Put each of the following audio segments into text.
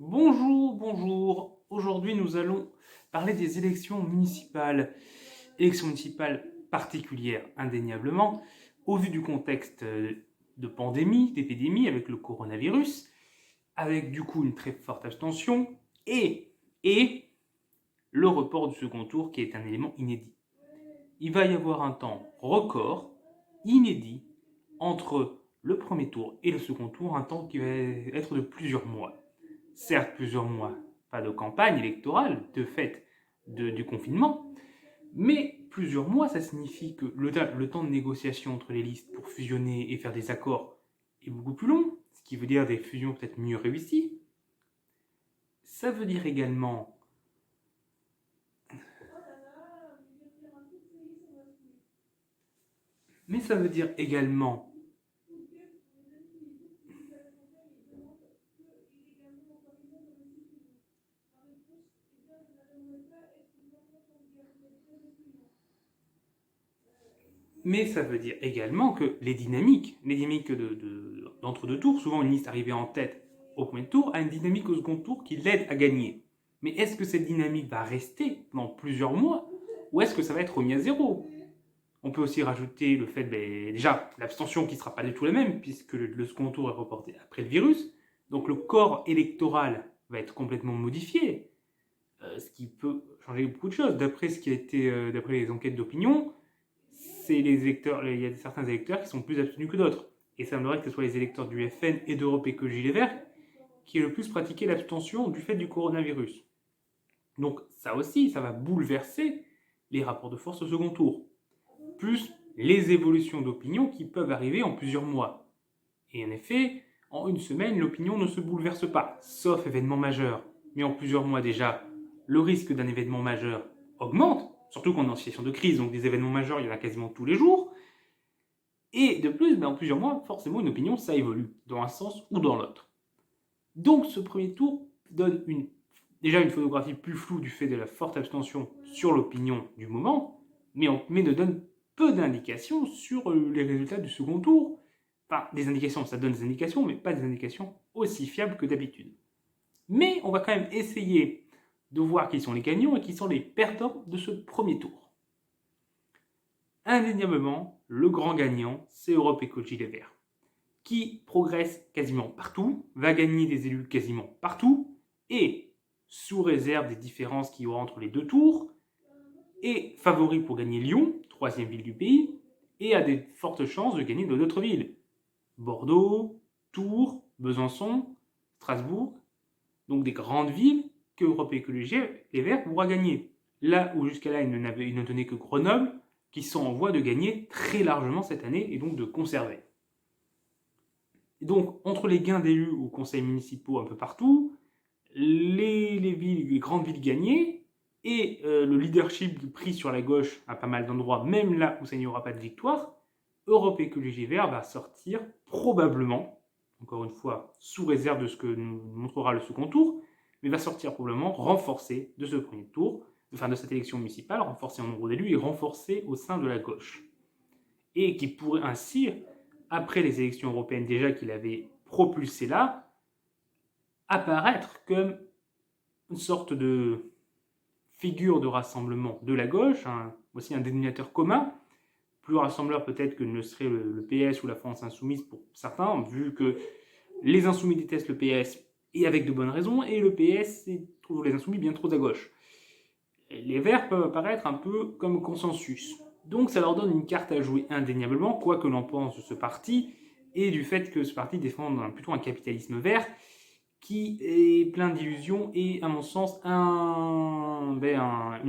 Bonjour, bonjour. Aujourd'hui, nous allons parler des élections municipales. Élections municipales particulières, indéniablement, au vu du contexte de pandémie, d'épidémie avec le coronavirus, avec du coup une très forte abstention et le report du second tour qui est un élément inédit. Il va y avoir un temps record, inédit, entre le premier tour et le second tour, un temps qui va être de plusieurs mois. Certes, plusieurs mois, pas de campagne électorale, de fait du confinement, mais plusieurs mois, ça signifie que le temps de négociation entre les listes pour fusionner et faire des accords est beaucoup plus long, ce qui veut dire des fusions peut-être mieux réussies. Ça veut dire également, mais ça veut dire également, mais ça veut dire également que les dynamiques d'entre-deux tours, souvent une liste arrivée en tête au premier tour, a une dynamique au second tour qui l'aide à gagner. Mais est-ce que cette dynamique va rester pendant plusieurs mois ou est-ce que ça va être remis à zéro? On peut aussi rajouter le fait, déjà, l'abstention qui ne sera pas du tout la même puisque le second tour est reporté après le virus. Donc le corps électoral va être complètement modifié, ce qui peut changer beaucoup de choses. D'après ce qui a été, d'après les enquêtes d'opinion, c'est les électeurs, il y a certains électeurs qui sont plus abstenus que d'autres. Et ça semblerait que ce soit les électeurs du FN et d'Europe Écologie Les Verts qui aient le plus pratiqué l'abstention du fait du coronavirus. Donc ça aussi, ça va bouleverser les rapports de force au second tour. Plus les évolutions d'opinion qui peuvent arriver en plusieurs mois. Et en effet, en une semaine, l'opinion ne se bouleverse pas, sauf événement majeur. Mais en plusieurs mois déjà, le risque d'un événement majeur augmente, surtout qu'on est en situation de crise, donc des événements majeurs, il y en a quasiment tous les jours. Et de plus, en plusieurs mois, forcément, une opinion, ça évolue, dans un sens ou dans l'autre. Donc ce premier tour donne déjà une photographie plus floue du fait de la forte abstention sur l'opinion du moment, mais ne donne peu d'indications sur les résultats du second tour. Enfin, des indications, ça donne des indications, mais pas des indications aussi fiables que d'habitude. Mais on va quand même essayer de voir qui sont les gagnants et qui sont les perdants de ce premier tour. Indéniablement, le grand gagnant, c'est Europe Écologie Les Verts, qui progresse quasiment partout, va gagner des élus quasiment partout, et, sous réserve des différences qu'il y aura entre les deux tours, est favori pour gagner Lyon, troisième ville du pays, et a des fortes chances de gagner d'autres villes. Bordeaux, Tours, Besançon, Strasbourg, donc des grandes villes que Europe Écologie Les Verts pourra gagner. Là où jusqu'à là il ne tenait que Grenoble, qui sont en voie de gagner très largement cette année et donc de conserver. Et donc, entre les gains d'élus aux conseils municipaux un peu partout, les grandes villes gagnées et le leadership pris sur la gauche à pas mal d'endroits, même là où ça n'y aura pas de victoire, Europe Écologie Vert va sortir probablement, encore une fois, sous réserve de ce que nous montrera le second tour, mais va sortir probablement renforcé de ce premier tour, enfin de cette élection municipale, renforcé en nombre d'élus et renforcé au sein de la gauche. Et qui pourrait ainsi, après les élections européennes déjà qu'il avait propulsées là, apparaître comme une sorte de figure de rassemblement de la gauche, aussi un dénominateur commun, plus rassembleur peut-être que ne serait le PS ou la France insoumise pour certains, vu que les insoumis détestent le PS, et avec de bonnes raisons, et le PS trouve les insoumis bien trop à gauche. Les Verts peuvent apparaître un peu comme consensus. Donc ça leur donne une carte à jouer indéniablement, quoi que l'on pense de ce parti, et du fait que ce parti défend plutôt un capitalisme vert, qui est plein d'illusions et, à mon sens, une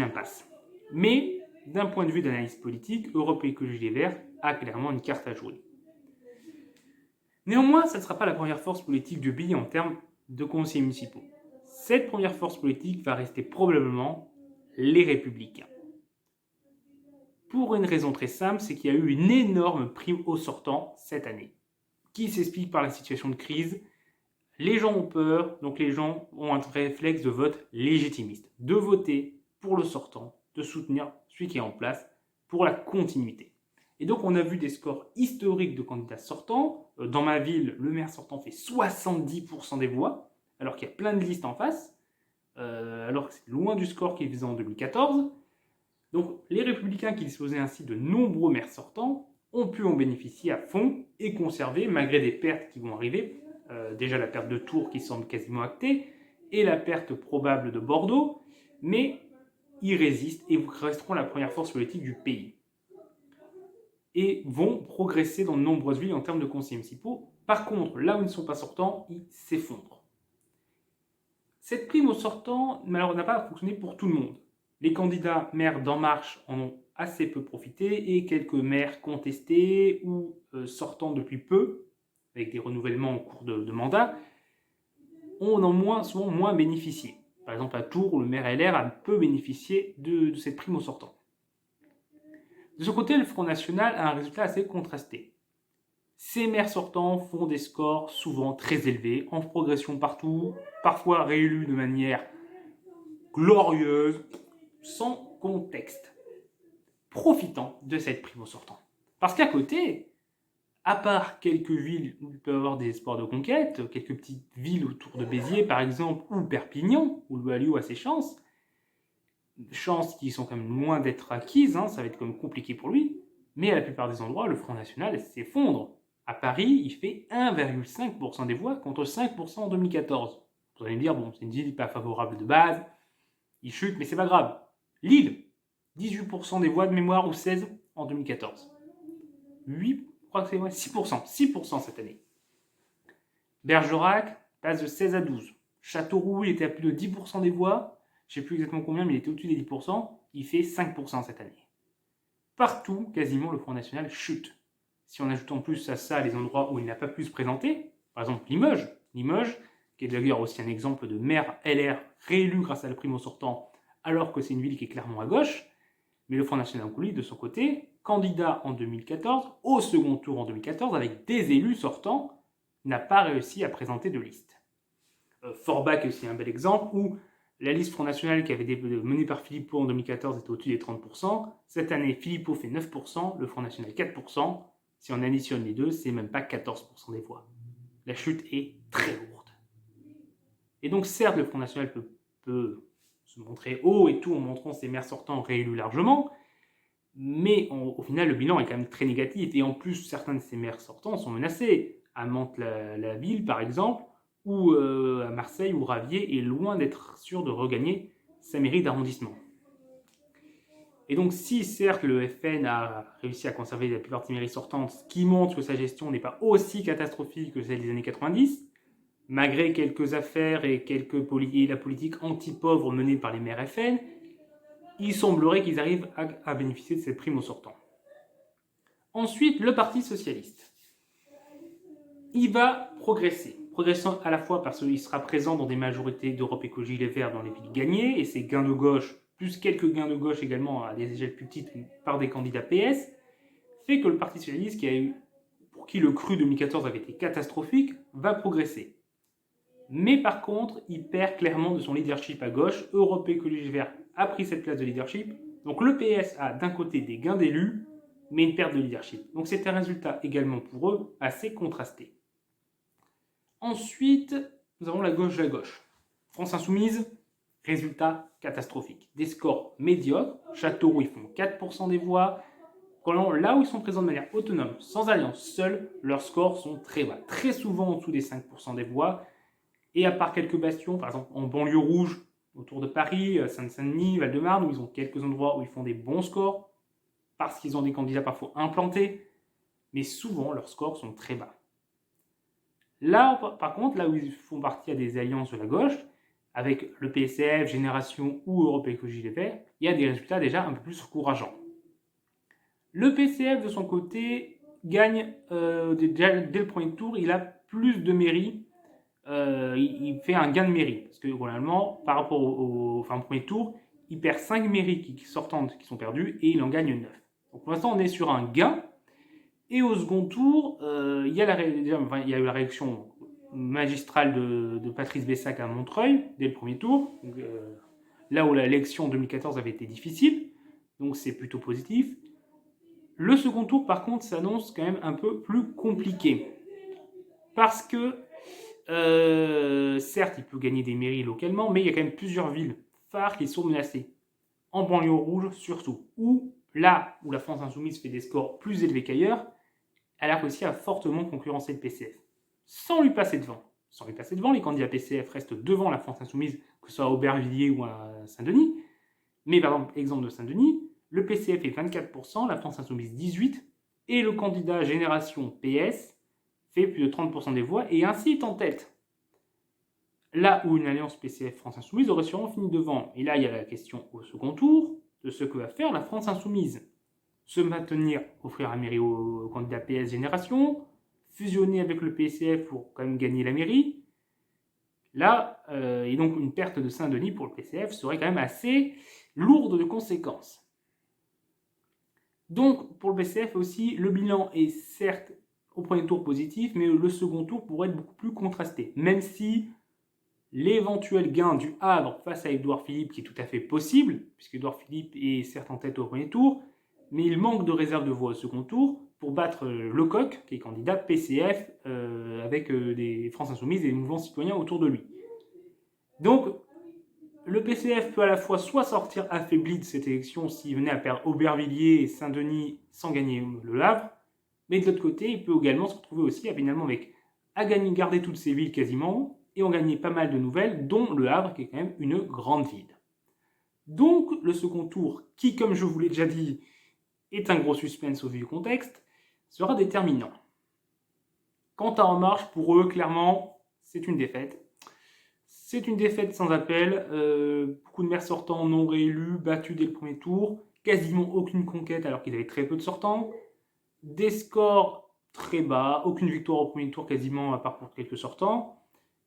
impasse. Mais, d'un point de vue d'analyse politique, Europe Écologie Les Verts a clairement une carte à jouer. Néanmoins, ça ne sera pas la première force politique du pays en termes de conseillers municipaux. Cette première force politique va rester probablement les Républicains. Pour une raison très simple, c'est qu'il y a eu une énorme prime aux sortants cette année, qui s'explique par la situation de crise. Les gens ont peur, donc les gens ont un réflexe de vote légitimiste, de voter pour le sortant, de soutenir celui qui est en place pour la continuité. Et donc on a vu des scores historiques de candidats sortants. Dans ma ville, le maire sortant fait 70% des voix, alors qu'il y a plein de listes en face, alors que c'est loin du score qu'ils faisaient en 2014. Donc les républicains qui disposaient ainsi de nombreux maires sortants ont pu en bénéficier à fond et conserver, malgré des pertes qui vont arriver, déjà la perte de Tours qui semble quasiment actée, et la perte probable de Bordeaux, mais ils résistent et resteront la première force politique du pays. Et vont progresser dans de nombreuses villes en termes de conseillers municipaux. Par contre, là où ils ne sont pas sortants, ils s'effondrent. Cette prime aux sortants, malheureusement, n'a pas fonctionné pour tout le monde. Les candidats maires d'En Marche en ont assez peu profité et quelques maires contestés ou sortants depuis peu, avec des renouvellements en cours de mandat, ont souvent moins bénéficié. Par exemple, à Tours, le maire LR a peu bénéficié de cette prime aux sortants. De son côté, le Front National a un résultat assez contrasté. Ces maires sortants font des scores souvent très élevés, en progression partout, parfois réélus de manière glorieuse, sans contexte, profitant de cette prime aux sortants. Parce qu'à côté, à part quelques villes où il peut y avoir des espoirs de conquête, quelques petites villes autour de Béziers par exemple, ou Perpignan, où le Alliot a ses chances qui sont quand même loin d'être acquises, ça va être quand même compliqué pour lui, mais à la plupart des endroits, le Front National s'effondre. À Paris, il fait 1,5% des voix contre 5% en 2014. Vous allez me dire, bon, c'est une ville pas favorable de base, il chute, mais c'est pas grave. Lille, 18% des voix de mémoire ou 16 en 2014. 8, je crois que c'est 6% cette année. Bergerac passe de 16 à 12. Châteauroux, il était à plus de 10% des voix. Je ne sais plus exactement combien, mais il était au-dessus des 10%. Il fait 5% cette année. Partout, quasiment, le Front National chute. Si on ajoute en plus à ça les endroits où il n'a pas pu se présenter, par exemple Limoges, qui est d'ailleurs aussi un exemple de maire LR réélu grâce à la prime au sortant, alors que c'est une ville qui est clairement à gauche, mais le Front National, lui, de son côté, candidat en 2014, au second tour en 2014, avec des élus sortants, n'a pas réussi à présenter de liste. Forbach est aussi un bel exemple où la liste Front National qui avait été menée par Philippot en 2014 était au-dessus des 30%. Cette année, Philippot fait 9%, le Front National 4%. Si on additionne les deux, c'est même pas 14% des voix. La chute est très lourde. Et donc certes, le Front National peut se montrer haut et tout en montrant ses maires sortants réélus largement, mais au final, le bilan est quand même très négatif. Et en plus, certains de ces maires sortants sont menacés. À Mantes-la-Ville, par exemple, ou à Marseille, où Ravier est loin d'être sûr de regagner sa mairie d'arrondissement. Et donc, si certes le FN a réussi à conserver la plupart de ses mairies sortantes, ce qui montre que sa gestion n'est pas aussi catastrophique que celle des années 90, malgré quelques affaires et la politique anti-pauvre menée par les maires FN, il semblerait qu'ils arrivent à bénéficier de cette prime aux sortants. Ensuite, le Parti socialiste. Il va progressant à la fois parce qu'il sera présent dans des majorités d'Europe Écologie Les Verts dans les villes gagnées, et ses gains de gauche, plus quelques gains de gauche également à des échelles plus petites par des candidats PS, fait que le Parti socialiste, pour qui le cru 2014 avait été catastrophique, va progresser. Mais par contre, il perd clairement de son leadership à gauche. Europe Écologie Les Verts a pris cette place de leadership. Donc le PS a d'un côté des gains d'élus, mais une perte de leadership. Donc c'est un résultat également pour eux assez contrasté. Ensuite, nous avons la gauche de la gauche. France Insoumise, résultat catastrophique. Des scores médiocres. Châteauroux, ils font 4% des voix. Là où ils sont présents de manière autonome, sans alliance, seuls, leurs scores sont très bas. Très souvent en dessous des 5% des voix. Et à part quelques bastions, par exemple en banlieue rouge, autour de Paris, Seine-Saint-Denis, Val-de-Marne, où ils ont quelques endroits où ils font des bons scores, parce qu'ils ont des candidats parfois implantés, mais souvent leurs scores sont très bas. Là, par contre, là où ils font partie à des alliances de la gauche, avec le PCF, Génération ou Europe Écologie Les Verts, il y a des résultats déjà un peu plus encourageants. Le PCF, de son côté, gagne dès le premier tour, il a plus de mairies. Il fait un gain de mairie, parce que globalement, par rapport au premier tour, il perd 5 mairies sortantes qui sont perdues, et il en gagne 9. Donc pour l'instant, on est sur un gain, et au second tour, il y a eu la réélection magistrale de Patrice Bessac à Montreuil, dès le premier tour, donc, là où l'élection 2014 avait été difficile, donc c'est plutôt positif. Le second tour, par contre, s'annonce quand même un peu plus compliqué, parce que Certes, il peut gagner des mairies localement, mais il y a quand même plusieurs villes phares qui sont menacées. En banlieue rouge surtout, où là où la France Insoumise fait des scores plus élevés qu'ailleurs, elle a réussi à fortement concurrencer le PCF, sans lui passer devant. Sans lui passer devant, les candidats PCF restent devant la France Insoumise, que ce soit à Aubervilliers ou à Saint-Denis. Mais par exemple, exemple de Saint-Denis, le PCF est 24%, la France Insoumise 18%, et le candidat Génération PS fait plus de 30% des voix et ainsi est en tête. Là où une alliance PCF France Insoumise aurait sûrement fini devant. Et là, il y a la question au second tour de ce que va faire la France Insoumise. Se maintenir, offrir la mairie au candidat PS Génération, fusionner avec le PCF pour quand même gagner la mairie. Là, et donc une perte de Saint-Denis pour le PCF serait quand même assez lourde de conséquences. Donc, pour le PCF aussi, le bilan est certes au premier tour positif, mais le second tour pourrait être beaucoup plus contrasté. Même si l'éventuel gain du Havre face à Édouard Philippe, qui est tout à fait possible, puisque Édouard Philippe est certes en tête au premier tour, mais il manque de réserve de voix au second tour pour battre Lecoq, qui est candidat PCF, avec des France Insoumises et des mouvements citoyens autour de lui. Donc, le PCF peut à la fois soit sortir affaibli de cette élection s'il venait à perdre Aubervilliers et Saint-Denis sans gagner le Havre, mais de l'autre côté, il peut également se retrouver aussi finalement avec à gagner, garder toutes ces villes quasiment, et en gagner pas mal de nouvelles, dont le Havre, qui est quand même une grande ville. Donc, le second tour, qui, comme je vous l'ai déjà dit, est un gros suspense au vu du contexte, sera déterminant. Quant à En Marche, pour eux, clairement, c'est une défaite. C'est une défaite sans appel. Beaucoup de maires sortants non réélus, battus dès le premier tour. Quasiment aucune conquête alors qu'ils avaient très peu de sortants. Des scores très bas, aucune victoire au premier tour quasiment à part pour quelques sortants.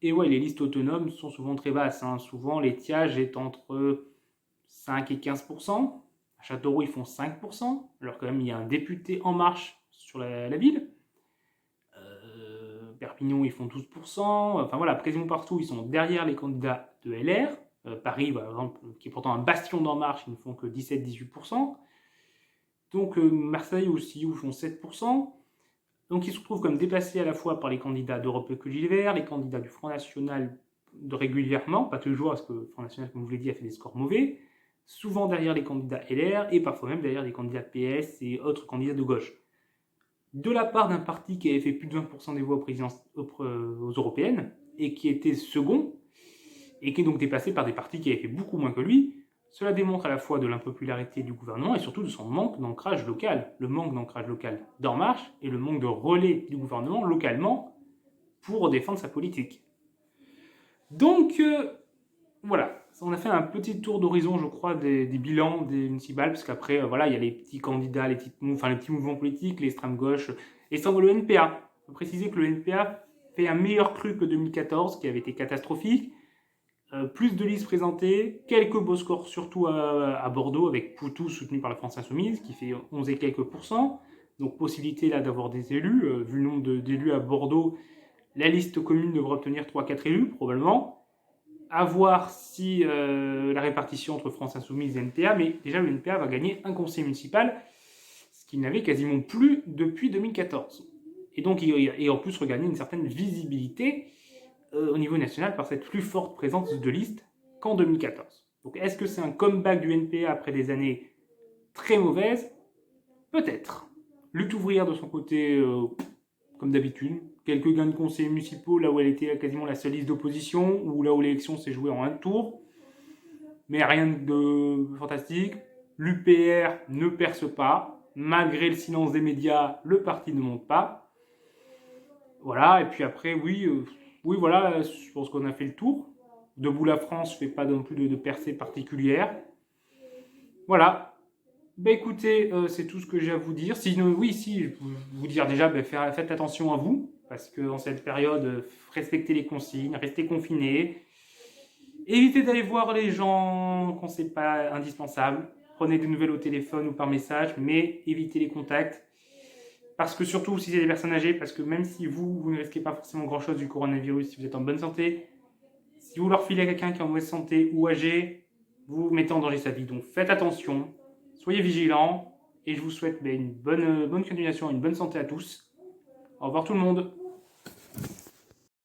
Et ouais, les listes autonomes sont souvent très basses. Souvent, l'étiage est entre 5 et 15%. À Châteauroux, ils font 5%, alors quand même, il y a un député En Marche sur la ville. Perpignan, ils font 12%. Enfin voilà, quasiment partout, ils sont derrière les candidats de LR. Paris, par exemple, qui est pourtant un bastion d'En Marche, ils ne font que 17-18%. Donc Marseille aussi, où ils font 7%. Donc ils se retrouvent comme dépassés à la fois par les candidats d'Europe Écologie Les Verts, les candidats du Front National régulièrement, pas toujours, parce que le Front National, comme je vous l'ai dit, a fait des scores mauvais, souvent derrière les candidats LR et parfois même derrière les candidats PS et autres candidats de gauche. De la part d'un parti qui avait fait plus de 20% des voix aux européennes et qui était second, et qui est donc dépassé par des partis qui avaient fait beaucoup moins que lui, cela démontre à la fois de l'impopularité du gouvernement et surtout de son manque d'ancrage local. Le manque d'ancrage local d'En Marche et le manque de relais du gouvernement localement pour défendre sa politique. Donc, voilà, on a fait un petit tour d'horizon, je crois, des bilans des municipales, parce qu'après, voilà, il y a les petits candidats, les petits mouvements politiques, l'extrême gauche, et sans le NPA. Il faut préciser que le NPA fait un meilleur cru que 2014, qui avait été catastrophique. Plus de listes présentées, quelques beaux scores, surtout à Bordeaux, avec Poutou soutenu par la France Insoumise, qui fait 11 et quelques pourcents. Donc, possibilité là d'avoir des élus. Vu le nombre d'élus à Bordeaux, la liste commune devrait obtenir 3-4 élus, probablement. À voir si la répartition entre France Insoumise et NPA, mais déjà le NPA va gagner un conseil municipal, ce qu'il n'avait quasiment plus depuis 2014. Et donc, et en plus regagner une certaine visibilité au niveau national par cette plus forte présence de liste qu'en 2014. Donc est-ce que c'est un comeback du NPA après des années très mauvaises? Peut-être. Lutte ouvrière de son côté, comme d'habitude. Quelques gains de conseillers municipaux là où elle était quasiment la seule liste d'opposition, ou là où l'élection s'est jouée en un tour. Mais rien de fantastique. L'UPR ne perce pas. Malgré le silence des médias, le parti ne monte pas. Voilà, et puis après, oui, voilà, je pense qu'on a fait le tour. Debout la France fait pas non plus de percée particulière. Voilà. Ben écoutez, c'est tout ce que j'ai à vous dire. Sinon, oui, si, je peux vous dire déjà, faites attention à vous, parce que dans cette période, respectez les consignes, restez confinés. Évitez d'aller voir les gens quand c'est pas indispensable. Prenez des nouvelles au téléphone ou par message, mais évitez les contacts. Parce que surtout si c'est des personnes âgées, parce que même si vous ne risquez pas forcément grand-chose du coronavirus, si vous êtes en bonne santé, si vous leur filez à quelqu'un qui est en mauvaise santé ou âgé, vous mettez en danger sa vie. Donc faites attention, soyez vigilants, et je vous souhaite une bonne continuation, une bonne santé à tous. Au revoir tout le monde.